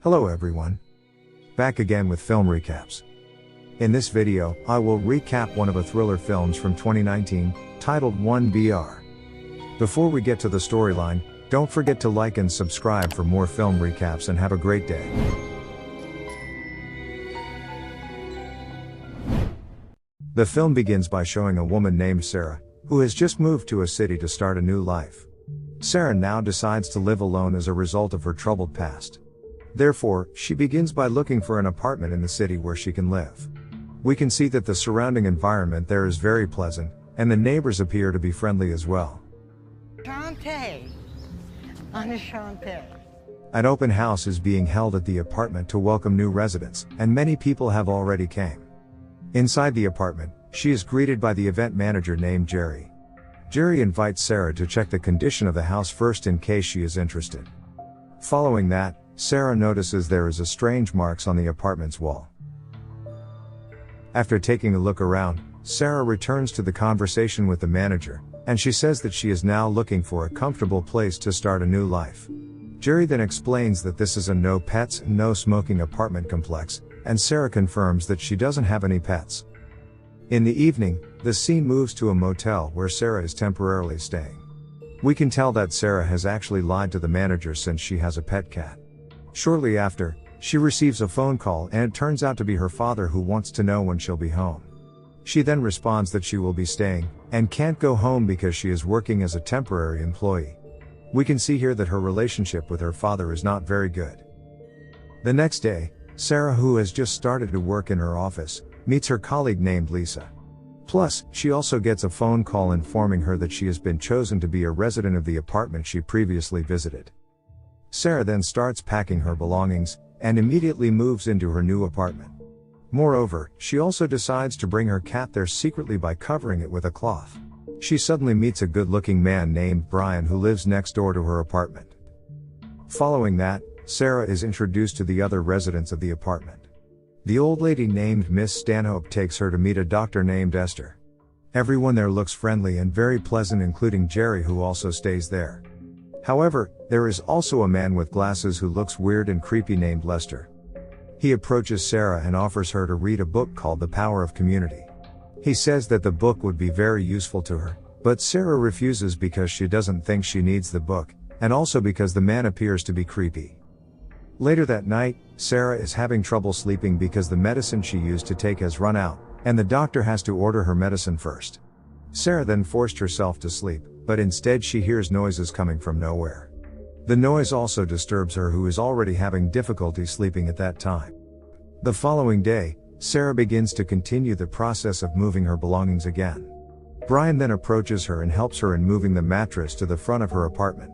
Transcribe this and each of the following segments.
Hello everyone. Back again with film recaps. In this video, I will recap one of a thriller films from 2019, titled 1BR. Before we get to the storyline, don't forget to like and subscribe for more film recaps and have a great day. The film begins by showing a woman named Sarah, who has just moved to a city to start a new life. Sarah now decides to live alone as a result of her troubled past. Therefore, she begins by looking for an apartment in the city where she can live. We can see that the surrounding environment there is very pleasant, and the neighbors appear to be friendly as well. Shantae. An open house is being held at the apartment to welcome new residents, and many people have already came. Inside the apartment, she is greeted by the event manager named Jerry. Jerry invites Sarah to check the condition of the house first in case she is interested. Following that, Sarah notices there is a strange marks on the apartment's wall. After taking a look around, Sarah returns to the conversation with the manager, and she says that she is now looking for a comfortable place to start a new life. Jerry then explains that this is a no pets, no smoking apartment complex, and Sarah confirms that she doesn't have any pets. In the evening, the scene moves to a motel where Sarah is temporarily staying. We can tell that Sarah has actually lied to the manager since she has a pet cat. Shortly after, she receives a phone call and it turns out to be her father who wants to know when she'll be home. She then responds that she will be staying, and can't go home because she is working as a temporary employee. We can see here that her relationship with her father is not very good. The next day, Sarah, who has just started to work in her office, meets her colleague named Lisa. Plus, she also gets a phone call informing her that she has been chosen to be a resident of the apartment she previously visited. Sarah then starts packing her belongings, and immediately moves into her new apartment. Moreover, she also decides to bring her cat there secretly by covering it with a cloth. She suddenly meets a good-looking man named Brian who lives next door to her apartment. Following that, Sarah is introduced to the other residents of the apartment. The old lady named Miss Stanhope takes her to meet a doctor named Esther. Everyone there looks friendly and very pleasant, including Jerry, who also stays there. However, there is also a man with glasses who looks weird and creepy named Lester. He approaches Sarah and offers her to read a book called The Power of Community. He says that the book would be very useful to her, but Sarah refuses because she doesn't think she needs the book, and also because the man appears to be creepy. Later that night, Sarah is having trouble sleeping because the medicine she used to take has run out, and the doctor has to order her medicine first. Sarah then forced herself to sleep, but instead she hears noises coming from nowhere. The noise also disturbs her, who is already having difficulty sleeping at that time. The following day, Sarah begins to continue the process of moving her belongings again. Brian then approaches her and helps her in moving the mattress to the front of her apartment.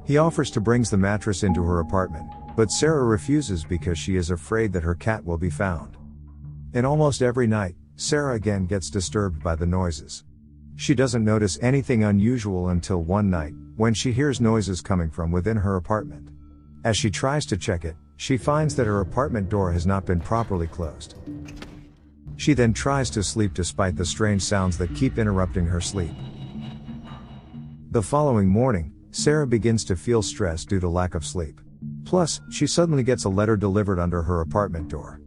He offers to bring the mattress into her apartment, but Sarah refuses because she is afraid that her cat will be found. In almost every night, Sarah again gets disturbed by the noises. She doesn't notice anything unusual until one night, when she hears noises coming from within her apartment. As she tries to check it, she finds that her apartment door has not been properly closed. She then tries to sleep despite the strange sounds that keep interrupting her sleep. The following morning, Sarah begins to feel stressed due to lack of sleep. Plus, she suddenly gets a letter delivered under her apartment door.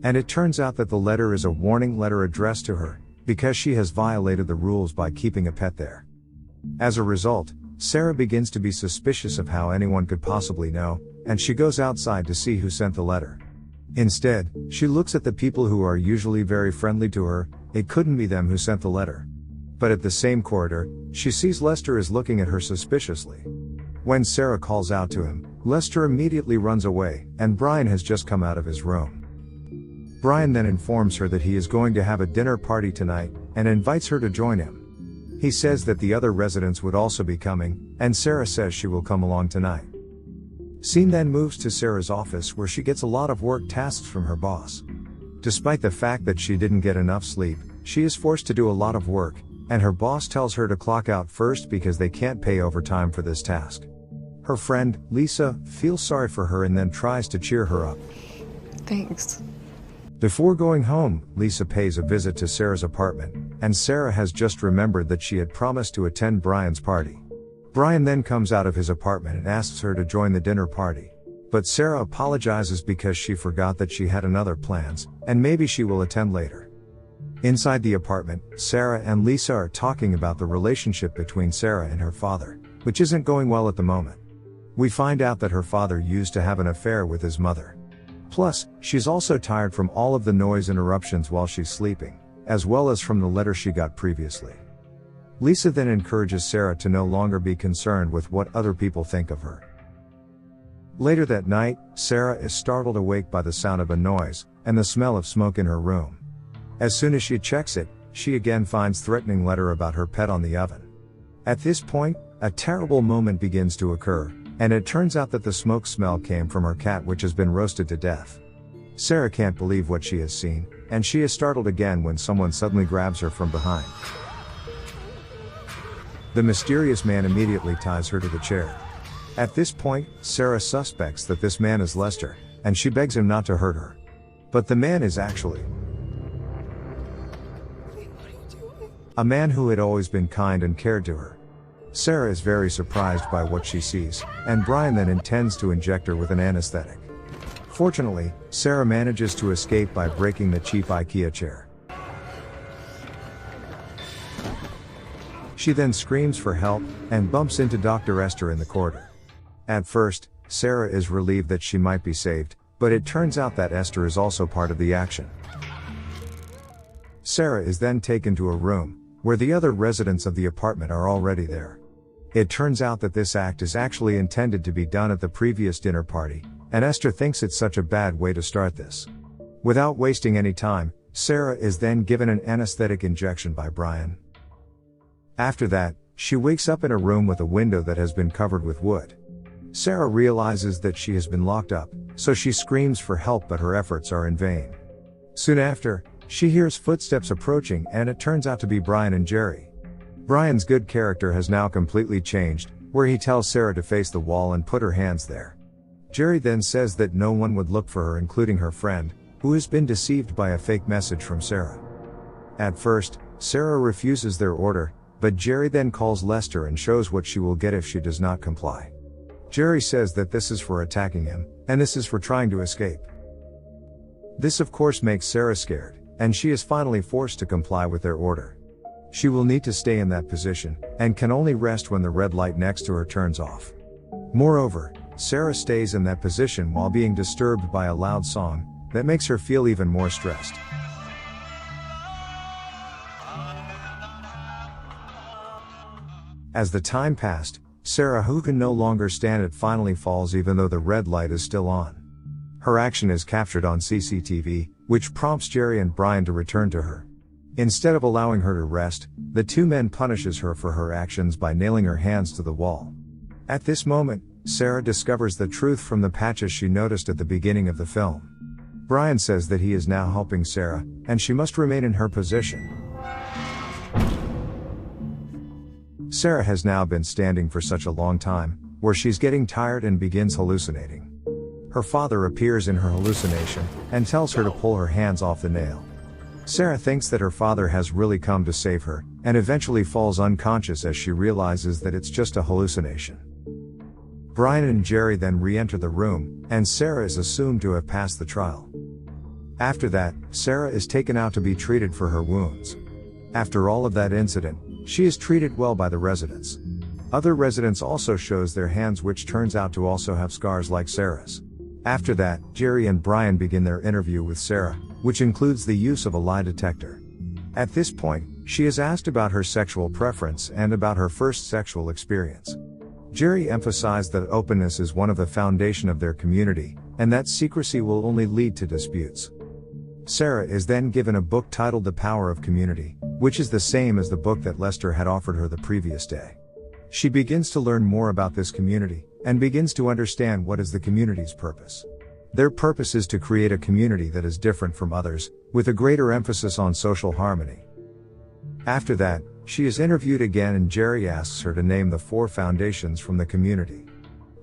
And it turns out that the letter is a warning letter addressed to her, because she has violated the rules by keeping a pet there. As a result, Sarah begins to be suspicious of how anyone could possibly know, and she goes outside to see who sent the letter. Instead, she looks at the people who are usually very friendly to her. It couldn't be them who sent the letter. But at the same corridor, she sees Lester is looking at her suspiciously. When Sarah calls out to him, Lester immediately runs away, and Brian has just come out of his room. Brian then informs her that he is going to have a dinner party tonight, and invites her to join him. He says that the other residents would also be coming, and Sarah says she will come along tonight. Scene then moves to Sarah's office, where she gets a lot of work tasks from her boss. Despite the fact that she didn't get enough sleep, she is forced to do a lot of work, and her boss tells her to clock out first because they can't pay overtime for this task. Her friend, Lisa, feels sorry for her and then tries to cheer her up. Thanks. Before going home, Lisa pays a visit to Sarah's apartment, and Sarah has just remembered that she had promised to attend Brian's party. Brian then comes out of his apartment and asks her to join the dinner party. But Sarah apologizes because she forgot that she had another plans, and maybe she will attend later. Inside the apartment, Sarah and Lisa are talking about the relationship between Sarah and her father, which isn't going well at the moment. We find out that her father used to have an affair with his mother. Plus, she's also tired from all of the noise interruptions while she's sleeping, as well as from the letter she got previously. Lisa then encourages Sarah to no longer be concerned with what other people think of her. Later that night, Sarah is startled awake by the sound of a noise, and the smell of smoke in her room. As soon as she checks it, she again finds threatening letter about her pet on the oven. At this point, a terrible moment begins to occur, and it turns out that the smoke smell came from her cat, which has been roasted to death. Sarah can't believe what she has seen, and she is startled again when someone suddenly grabs her from behind. The mysterious man immediately ties her to the chair. At this point, Sarah suspects that this man is Lester, and she begs him not to hurt her. But the man is actually a man who had always been kind and cared to her. Sarah is very surprised by what she sees, and Brian then intends to inject her with an anesthetic. Fortunately, Sarah manages to escape by breaking the cheap IKEA chair. She then screams for help, and bumps into Dr. Esther in the corridor. At first, Sarah is relieved that she might be saved, but it turns out that Esther is also part of the action. Sarah is then taken to a room, where the other residents of the apartment are already there. It turns out that this act is actually intended to be done at the previous dinner party, and Esther thinks it's such a bad way to start this. Without wasting any time, Sarah is then given an anesthetic injection by Brian. After that, she wakes up in a room with a window that has been covered with wood. Sarah realizes that she has been locked up, so she screams for help, but her efforts are in vain. Soon after, she hears footsteps approaching, and it turns out to be Brian and Jerry. Brian's good character has now completely changed, where he tells Sarah to face the wall and put her hands there. Jerry then says that no one would look for her, including her friend, who has been deceived by a fake message from Sarah. At first, Sarah refuses their order, but Jerry then calls Lester and shows what she will get if she does not comply. Jerry says that this is for attacking him, and this is for trying to escape. This of course makes Sarah scared, and she is finally forced to comply with their order. She will need to stay in that position, and can only rest when the red light next to her turns off. Moreover, Sarah stays in that position while being disturbed by a loud song, that makes her feel even more stressed. As the time passed, Sarah, who can no longer stand it, finally falls even though the red light is still on. Her action is captured on CCTV, which prompts Jerry and Brian to return to her. Instead of allowing her to rest, the two men punishes her for her actions by nailing her hands to the wall. At this moment, Sarah discovers the truth from the patches she noticed at the beginning of the film. Brian says that he is now helping Sarah, and she must remain in her position. Sarah has now been standing for such a long time, where she's getting tired and begins hallucinating. Her father appears in her hallucination, and tells her to pull her hands off the nail. Sarah thinks that her father has really come to save her, and eventually falls unconscious as she realizes that it's just a hallucination. Brian and Jerry then re-enter the room, and Sarah is assumed to have passed the trial. After that, Sarah is taken out to be treated for her wounds. After all of that incident, she is treated well by the residents. Other residents also shows their hands, which turns out to also have scars like Sarah's. After that, Jerry and Brian begin their interview with Sarah, which includes the use of a lie detector. At this point, she is asked about her sexual preference and about her first sexual experience. Jerry emphasized that openness is one of the foundation of their community, and that secrecy will only lead to disputes. Sarah is then given a book titled The Power of Community, which is the same as the book that Lester had offered her the previous day. She begins to learn more about this community, and begins to understand what is the community's purpose. Their purpose is to create a community that is different from others, with a greater emphasis on social harmony. After that, she is interviewed again, and Jerry asks her to name the 4 foundations from the community.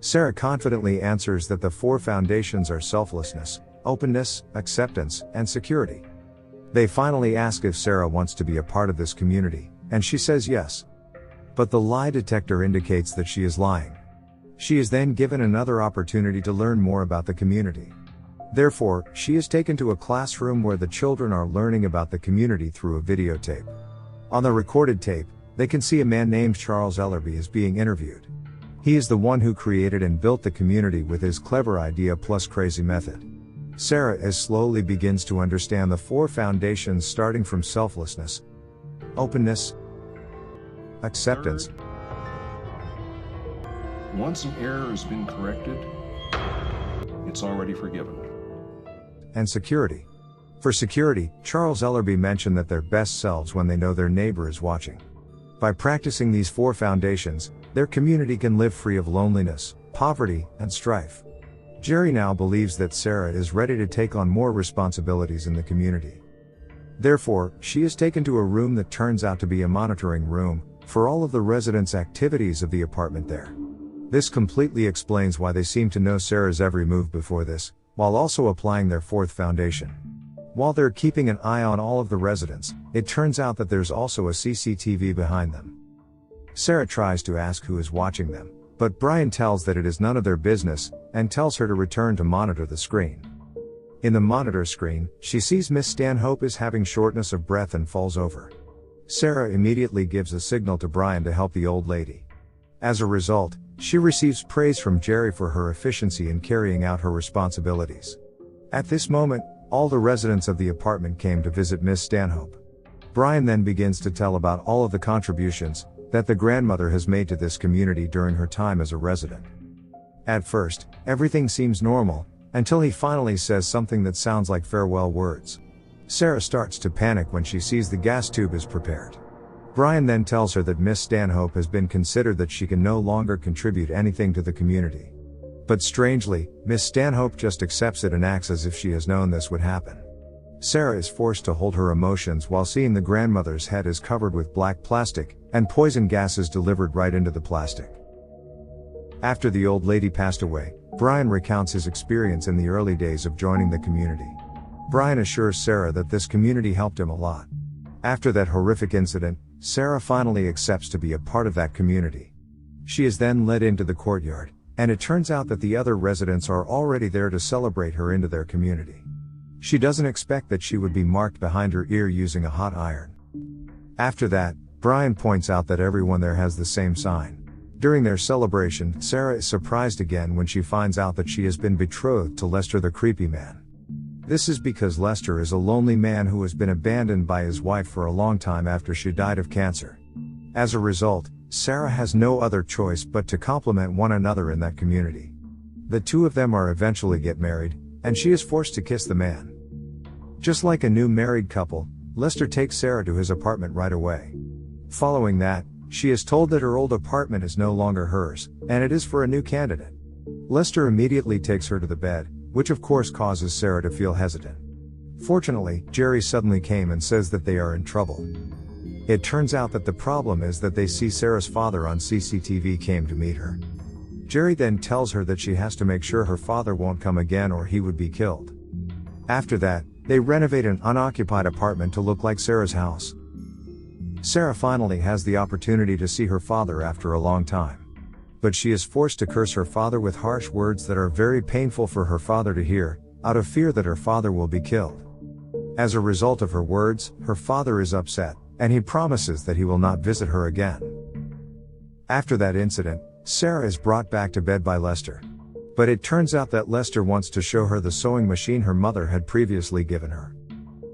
Sarah confidently answers that the 4 foundations are selflessness, openness, acceptance, and security. They finally ask if Sarah wants to be a part of this community, and she says yes. But the lie detector indicates that she is lying. She is then given another opportunity to learn more about the community. Therefore, she is taken to a classroom where the children are learning about the community through a videotape. On the recorded tape, they can see a man named Charles Ellerby is being interviewed. He is the one who created and built the community with his clever idea plus crazy method. Sarah slowly begins to understand the 4 foundations, starting from selflessness, openness, acceptance. Once an error has been corrected, it's already forgiven. And security. For security, Charles Ellerby mentioned that their best selves when they know their neighbor is watching. By practicing these 4 foundations, their community can live free of loneliness, poverty, and strife. Jerry now believes that Sarah is ready to take on more responsibilities in the community. Therefore, she is taken to a room that turns out to be a monitoring room for all of the residents' activities of the apartment there. This completely explains why they seem to know Sarah's every move before this, while also applying their 4th foundation. While they're keeping an eye on all of the residents, it turns out that there's also a CCTV behind them. Sarah tries to ask who is watching them, but Brian tells that it is none of their business, and tells her to return to monitor the screen. In the monitor screen, she sees Miss Stanhope is having shortness of breath and falls over. Sarah immediately gives a signal to Brian to help the old lady. As a result, she receives praise from Jerry for her efficiency in carrying out her responsibilities. At this moment, all the residents of the apartment came to visit Miss Stanhope. Brian then begins to tell about all of the contributions that the grandmother has made to this community during her time as a resident. At first, everything seems normal, until he finally says something that sounds like farewell words. Sarah starts to panic when she sees the gas tube is prepared. Brian then tells her that Miss Stanhope has been considered that she can no longer contribute anything to the community. But strangely, Miss Stanhope just accepts it and acts as if she has known this would happen. Sarah is forced to hold her emotions while seeing the grandmother's head is covered with black plastic, and poison gases delivered right into the plastic. After the old lady passed away, Brian recounts his experience in the early days of joining the community. Brian assures Sarah that this community helped him a lot. After that horrific incident, Sarah finally accepts to be a part of that community. She is then led into the courtyard, and it turns out that the other residents are already there to celebrate her into their community. She doesn't expect that she would be marked behind her ear using a hot iron. After that, Brian points out that everyone there has the same sign. During their celebration, Sarah is surprised again when she finds out that she has been betrothed to Lester the creepy man. This is because Lester is a lonely man who has been abandoned by his wife for a long time after she died of cancer. As a result, Sarah has no other choice but to compliment one another in that community. The two of them are eventually get married, and she is forced to kiss the man. Just like a new married couple, Lester takes Sarah to his apartment right away. Following that, she is told that her old apartment is no longer hers, and it is for a new candidate. Lester immediately takes her to the bed, which of course causes Sarah to feel hesitant. Fortunately, Jerry suddenly came and says that they are in trouble. It turns out that the problem is that they see Sarah's father on CCTV came to meet her. Jerry then tells her that she has to make sure her father won't come again or he would be killed. After that, they renovate an unoccupied apartment to look like Sarah's house. Sarah finally has the opportunity to see her father after a long time. But she is forced to curse her father with harsh words that are very painful for her father to hear, out of fear that her father will be killed. As a result of her words, her father is upset, and he promises that he will not visit her again. After that incident, Sarah is brought back to bed by Lester. But it turns out that Lester wants to show her the sewing machine her mother had previously given her.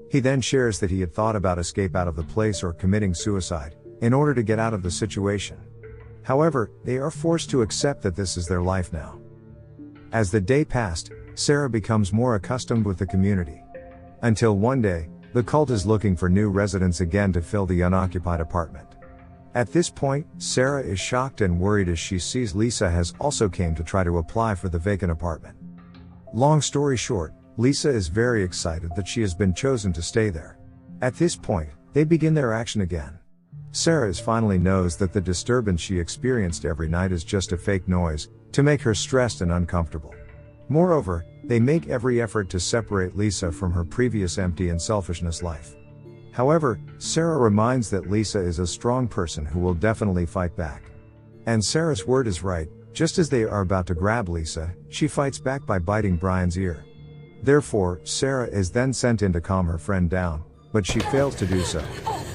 He then shares that he had thought about escape out of the place or committing suicide, in order to get out of the situation. However, they are forced to accept that this is their life now. As the day passed, Sarah becomes more accustomed with the community. Until one day, the cult is looking for new residents again to fill the unoccupied apartment. At this point, Sarah is shocked and worried as she sees Lisa has also came to try to apply for the vacant apartment. Long story short, Lisa is very excited that she has been chosen to stay there. At this point, they begin their action again. Sarah finally knows that the disturbance she experienced every night is just a fake noise, to make her stressed and uncomfortable. Moreover, they make every effort to separate Lisa from her previous empty and selfishness life. However, Sarah reminds that Lisa is a strong person who will definitely fight back. And Sarah's word is right, Just as they are about to grab Lisa, she fights back by biting Brian's ear. Therefore, Sarah is then sent in to calm her friend down, but she fails to do so. Oh,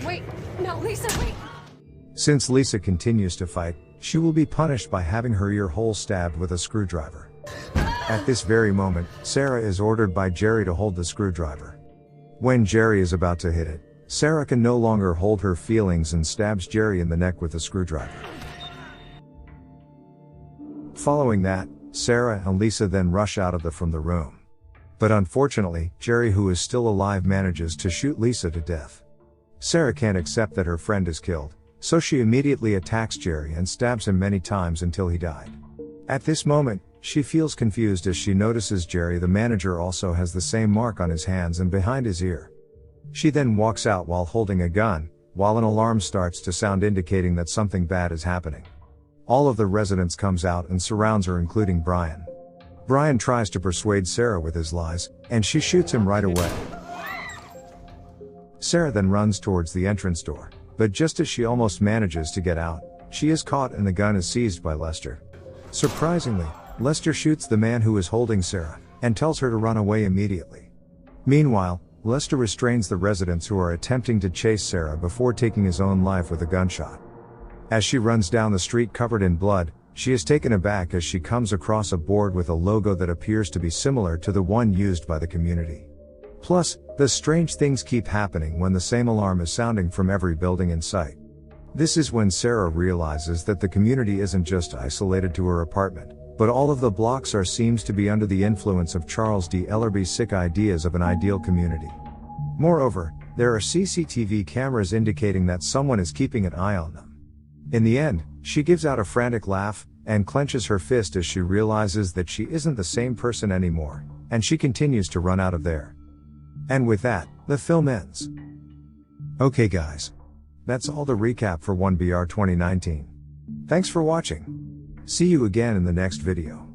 wait, no, Lisa, wait. Since Lisa continues to fight, she will be punished by having her ear hole stabbed with a screwdriver. At this very moment, Sarah is ordered by Jerry to hold the screwdriver. When Jerry is about to hit it, Sarah can no longer hold her feelings and stabs Jerry in the neck with the screwdriver. Following that, Sarah and Lisa then rush out of from the room. But unfortunately, Jerry, who is still alive, manages to shoot Lisa to death. Sarah can't accept that her friend is killed, so she immediately attacks Jerry and stabs him many times until he died. At this moment, she feels confused as she notices Jerry, the manager, also has the same mark on his hands and behind his ear. She then walks out while holding a gun, while an alarm starts to sound indicating that something bad is happening. All of the residents comes out and surrounds her, including Brian. Brian tries to persuade Sarah with his lies, and she shoots him right away. Sarah then runs towards the entrance door, but just as she almost manages to get out, she is caught and the gun is seized by Lester. Surprisingly, Lester shoots the man who is holding Sarah, and tells her to run away immediately. Meanwhile, Lester restrains the residents who are attempting to chase Sarah before taking his own life with a gunshot. As she runs down the street covered in blood, she is taken aback as she comes across a board with a logo that appears to be similar to the one used by the community. Plus, the strange things keep happening when the same alarm is sounding from every building in sight. This is when Sarah realizes that the community isn't just isolated to her apartment, but all of the blocks seems to be under the influence of Charles D. Ellerby's sick ideas of an ideal community. Moreover, there are CCTV cameras indicating that someone is keeping an eye on them. In the end, she gives out a frantic laugh, and clenches her fist as she realizes that she isn't the same person anymore, and she continues to run out of there. And with that, the film ends. Okay guys. That's all the recap for 1BR 2019. Thanks for watching. See you again in the next video.